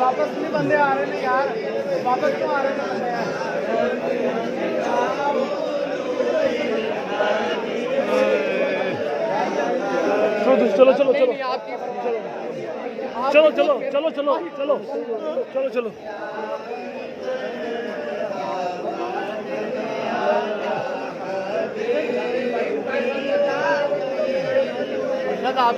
वापस नहीं बंदे आ रहे हैं यार, वापस क्यों आ रहे हैं बंदे यार? चलो चलो चलो आपकी चलो चलो चलो चलो चलो चलो चलो आप